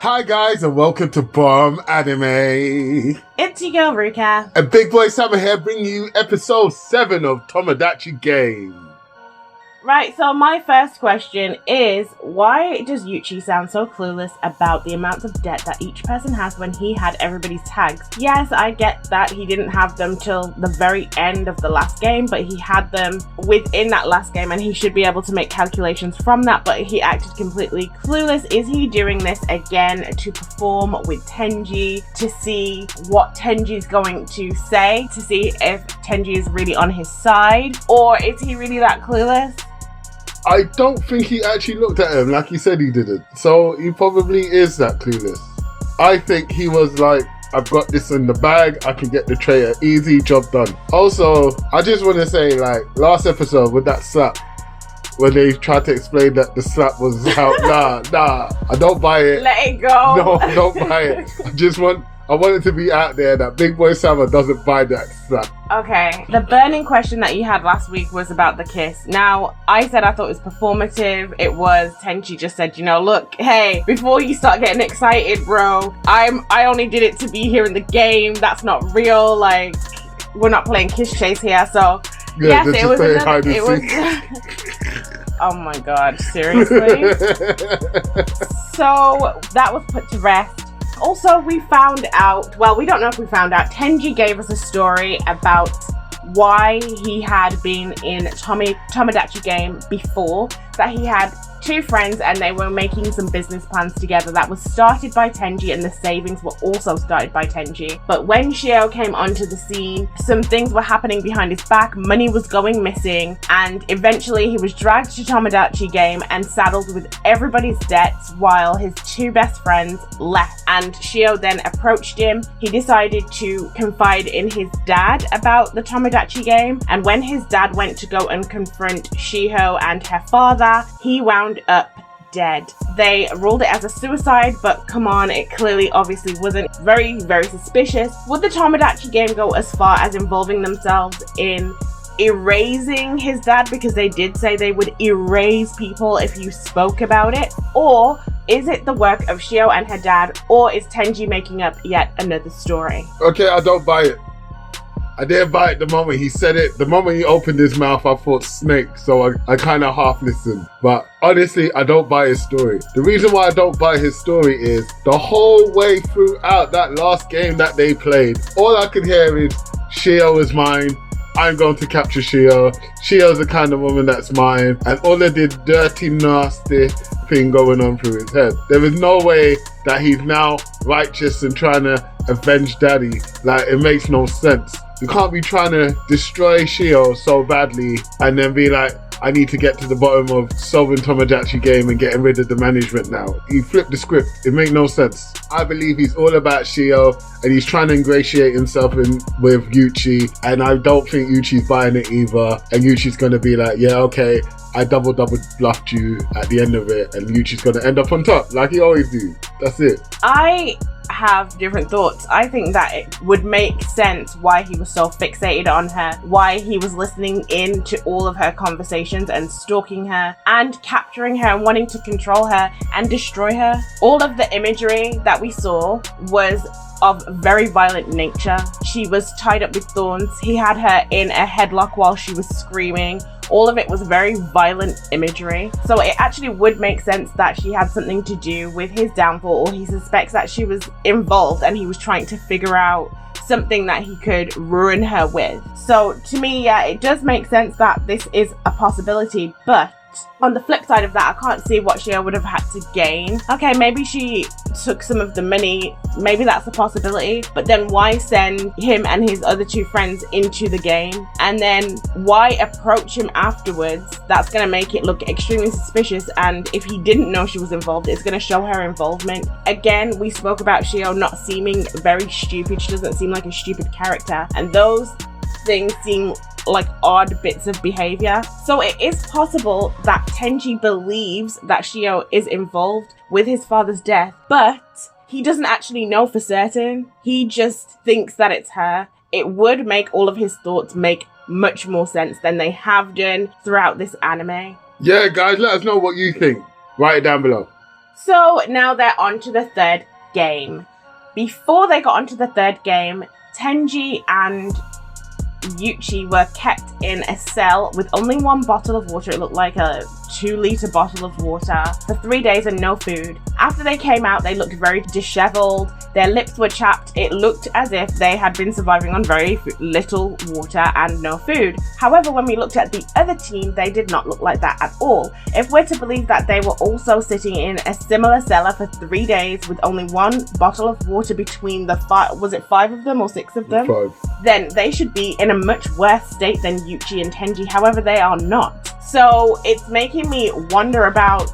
Hi guys and welcome to Bomb Anime. It's your girl Ruka. And Big Boy Summer here bringing you episode 7 of Tomodachi Game. Right, so my first question is, why does Yuichi sound so clueless about the amounts of debt that each person has when he had everybody's tags? Yes, I get that he didn't have them till the very end of the last game, but he had them within that last game and he should be able to make calculations from that, but he acted completely clueless. Is he doing this again to perform with Tenji, to see what Tenji's going to say, to see if Tenji is really on his side, or is he really that clueless? I don't think he actually looked at him like he said he didn't. So he probably is that clueless. I think he was like, I've got this in the bag, I can get the traitor, easy, job done. Also, I just want to say, like, last episode with that slap, when they tried to explain that the slap was out, nah, I don't buy it. Let it go. No, I don't buy it. I want it to be out there that Big Boy Summer doesn't buy that slap. Okay, the burning question that you had last week was about the kiss. Now, I said I thought it was performative. It was, Tenchi just said, you know, look, hey, before you start getting excited, bro, I only did it to be here in the game. That's not real. Like, we're not playing kiss chase here. So, yeah, yes, it was. Oh my god, seriously? So, that was put to rest. Also, we found out, well, we don't know if we found out, Tenji gave us a story about why he had been in Tomodachi Game before, that he had two friends and they were making some business plans together that was started by Tenji, and the savings were also started by Tenji. But when SHIHO came onto the scene, some things were happening behind his back, money was going missing, and eventually he was dragged to Tomodachi Game and saddled with everybody's debts while his two best friends left. And SHIHO then approached him. He decided to confide in his dad about the Tomodachi Game, and when his dad went to go and confront SHIHO and her father, he wound up dead. They ruled it as a suicide, but come on, it clearly obviously wasn't. Very, very suspicious. Would the Tomodachi Game go as far as involving themselves in erasing his dad, because they did say they would erase people if you spoke about it? Or is it the work of SHIHO and her dad, or is Tenji making up yet another story? Okay, I don't buy it. I didn't buy it the moment he said it. The moment he opened his mouth, I thought snake, so I kind of half listened. But honestly, I don't buy his story. The reason why I don't buy his story is the whole way throughout that last game that they played, all I could hear is, SHIHO is mine, I'm going to capture SHIHO, SHIHO's the kind of woman that's mine, and all of the dirty, nasty thing going on through his head. There is no way that he's now righteous and trying to avenge daddy. Like, it makes no sense. You can't be trying to destroy SHIHO so badly and then be like, I need to get to the bottom of solving Tomodachi Game and getting rid of the management now. You flip the script. It makes no sense. I believe he's all about SHIHO and he's trying to ingratiate himself in with Yuichi, and I don't think Yuichi's buying it either. And Yuichi's going to be like, yeah, okay, I double bluffed you at the end of it, and Yuichi's going to end up on top like he always do. That's it. I have different thoughts. I think that it would make sense why he was so fixated on her, why he was listening in to all of her conversations and stalking her and capturing her and wanting to control her and destroy her. All of the imagery that we saw was of very violent nature. She was tied up with thorns. He had her in a headlock while she was screaming. All of it was very violent imagery. So it actually would make sense that she had something to do with his downfall, or he suspects that she was involved and he was trying to figure out something that he could ruin her with. So to me, yeah, it does make sense that this is a possibility, but on the flip side of that, I can't see what SHIHO would have had to gain. Okay, maybe she took some of the money, maybe that's a possibility, but then why send him and his other two friends into the game? And then why approach him afterwards? That's going to make it look extremely suspicious, and if he didn't know she was involved, it's going to show her involvement. Again, we spoke about SHIHO not seeming very stupid. She doesn't seem like a stupid character, and those things seem like odd bits of behavior. So it is possible that Tenji believes that SHIHO is involved with his father's death, but he doesn't actually know for certain. He just thinks that it's her. It would make all of his thoughts make much more sense than they have done throughout this anime. Yeah, guys, let us know what you think. Write it down below. So now they're on to the third game. Before they got onto the third game, Tenji and Yuichi were kept in a cell with only one bottle of water. It looked like a 2-liter bottle of water for 3 days and no food. After they came out, they looked very disheveled. Their lips were chapped. It looked as if they had been surviving on very little water and no food. However, when we looked at the other team, they did not look like that at all. If we're to believe that they were also sitting in a similar cellar for 3 days with only one bottle of water between the five of them or 6 of them? 5. Then they should be in a much worse state than Yuichi and Tenji. However, they are not. So it's making me wonder about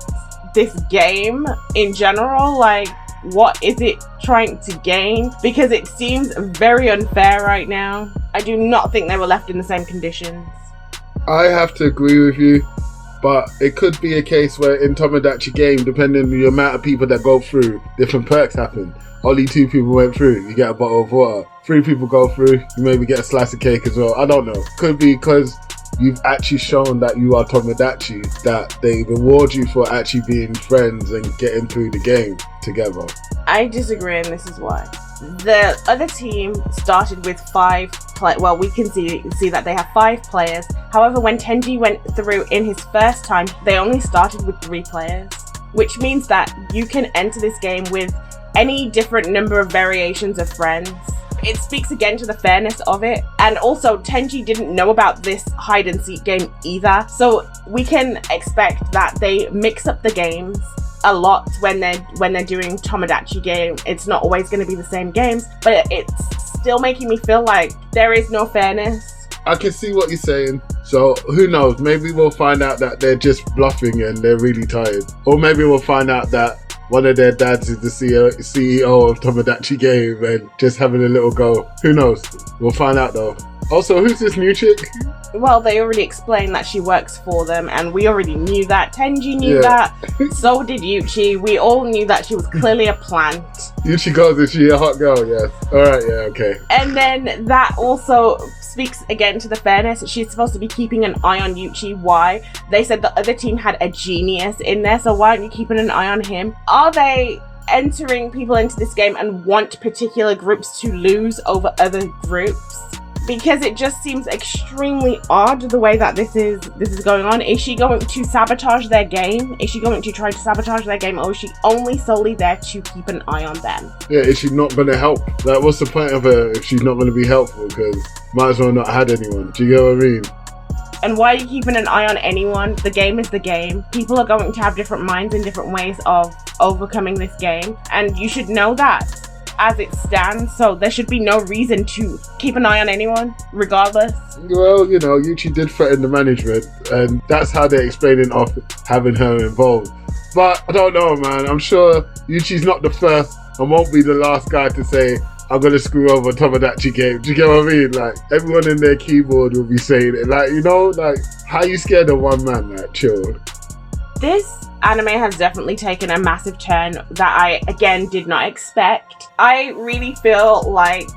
this game in general. Like, what is it trying to gain? Because it seems very unfair right now. I do not think they were left in the same conditions. I have to agree with you, but it could be a case where in Tomodachi game, depending on the amount of people that go through, different perks happen. Only 2 people went through, you get a bottle of water. 3 people go through, you maybe get a slice of cake as well. I don't know. Could be because you've actually shown that you are Tomodachi, that they reward you for actually being friends and getting through the game together. I disagree, and this is why. The other team started with 5 well, we can see that they have 5 players. However, when Tenji went through in his first time, they only started with 3 players, which means that you can enter this game with any different number of variations of friends. It speaks again to the fairness of it. And also, Tenji didn't know about this hide and seek game either. So we can expect that they mix up the games a lot when they're doing Tomodachi game. It's not always going to be the same games, but it's still making me feel like there is no fairness. I can see what you're saying. So who knows? Maybe we'll find out that they're just bluffing and they're really tired. Or maybe we'll find out that one of their dads is the CEO of Tomodachi game and just having a little go. Who knows? We'll find out though. Also, who's this new chick? Well, they already explained that she works for them, and we already knew that. Tenji knew that. So did Yuichi. We all knew that she was clearly a plant. Yuichi goes, is she a hot girl? Yes. Alright, yeah, okay. And then that also speaks again to the fairness. She's supposed to be keeping an eye on Yuichi. Why? They said the other team had a genius in there, so why aren't you keeping an eye on him? Are they entering people into this game and want particular groups to lose over other groups? Because it just seems extremely odd the way that this is going on. Is she going to sabotage their game? Is she going to try to sabotage their game, or is she only solely there to keep an eye on them? Yeah, is she not going to help? Like, what's the point of her if she's not going to be helpful? Because might as well not had anyone. Do you get what I mean? And why are you keeping an eye on anyone? The game is the game. People are going to have different minds and different ways of overcoming this game, and you should know that as it stands, so there should be no reason to keep an eye on anyone, regardless. Well, you know, Yuichi did threaten the management, and that's how they're explaining off having her involved. But I don't know, man. I'm sure Yuichi's not the first and won't be the last guy to say, I'm going to screw over Tomodachi game. Do you get what I mean? Like, everyone in their keyboard will be saying it. Like, you know, like, how you scared of one man? Like, chill. This anime has definitely taken a massive turn that I, again, did not expect. I really feel like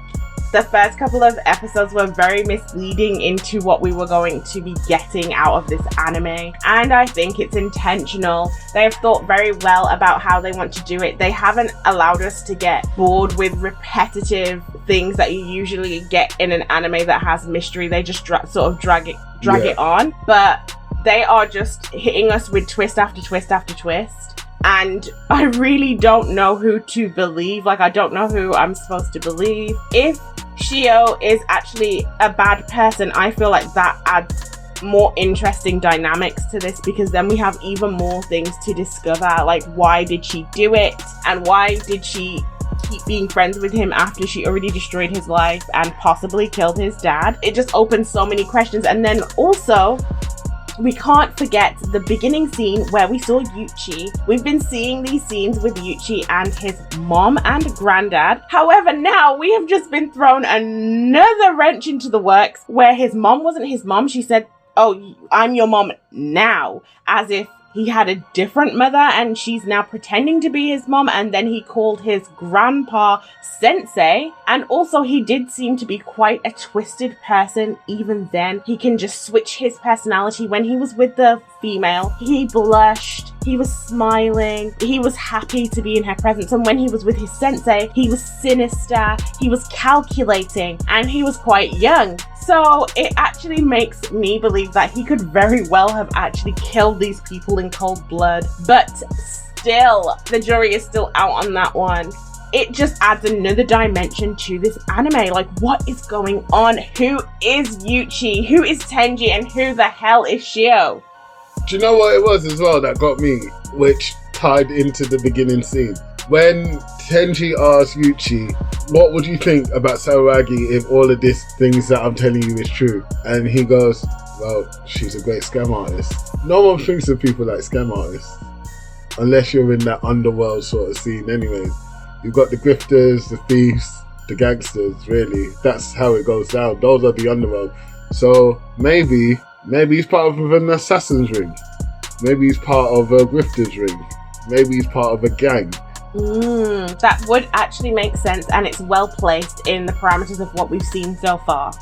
the first couple of episodes were very misleading into what we were going to be getting out of this anime. And I think it's intentional. They have thought very well about how they want to do it. They haven't allowed us to get bored with repetitive things that you usually get in an anime that has mystery. They just sort of drag it on. But they are just hitting us with twist after twist after twist. And I really don't know who to believe. Like, I don't know who I'm supposed to believe. If SHIHO is actually a bad person, I feel like that adds more interesting dynamics to this, because then we have even more things to discover. Like, why did she do it? And why did she keep being friends with him after she already destroyed his life and possibly killed his dad? It just opens so many questions. And then also, we can't forget the beginning scene where we saw Yuichi. We've been seeing these scenes with Yuichi and his mom and granddad. However, now we have just been thrown another wrench into the works where his mom wasn't his mom. She said, "Oh, I'm your mom now," as if he had a different mother and she's now pretending to be his mom. And then he called his grandpa Sensei. And also, he did seem to be quite a twisted person even then. He can just switch his personality. When he was with the female, he blushed, he was smiling, he was happy to be in her presence. And when he was with his sensei, he was sinister, he was calculating, and he was quite young. So it actually makes me believe that he could very well have actually killed these people in cold blood. But still, the jury is still out on that one. It just adds another dimension to this anime. Like, what is going on? Who is Yuichi? Who is Tenji? And who the hell is SHIHO? Do you know what it was as well that got me, which tied into the beginning scene? When Tenji asked Yuichi, what would you think about Sauragi if all of these things that I'm telling you is true? And he goes, well, she's a great scam artist. No one thinks of people like scam artists, unless you're in that underworld sort of scene anyways. You've got the grifters, the thieves, the gangsters, really. That's how it goes down. Those are the underworld. So maybe he's part of an assassin's ring. Maybe he's part of a grifter's ring. Maybe he's part of a gang. That would actually make sense, and it's well placed in the parameters of what we've seen so far.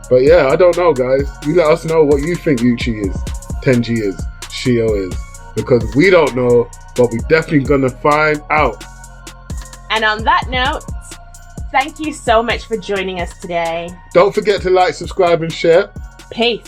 But yeah, I don't know, guys. You let us know what you think Yuichi is, Tenji is, SHIHO is. Because we don't know, but we're definitely gonna find out. And on that note, thank you so much for joining us today. Don't forget to like, subscribe, and share. Peace.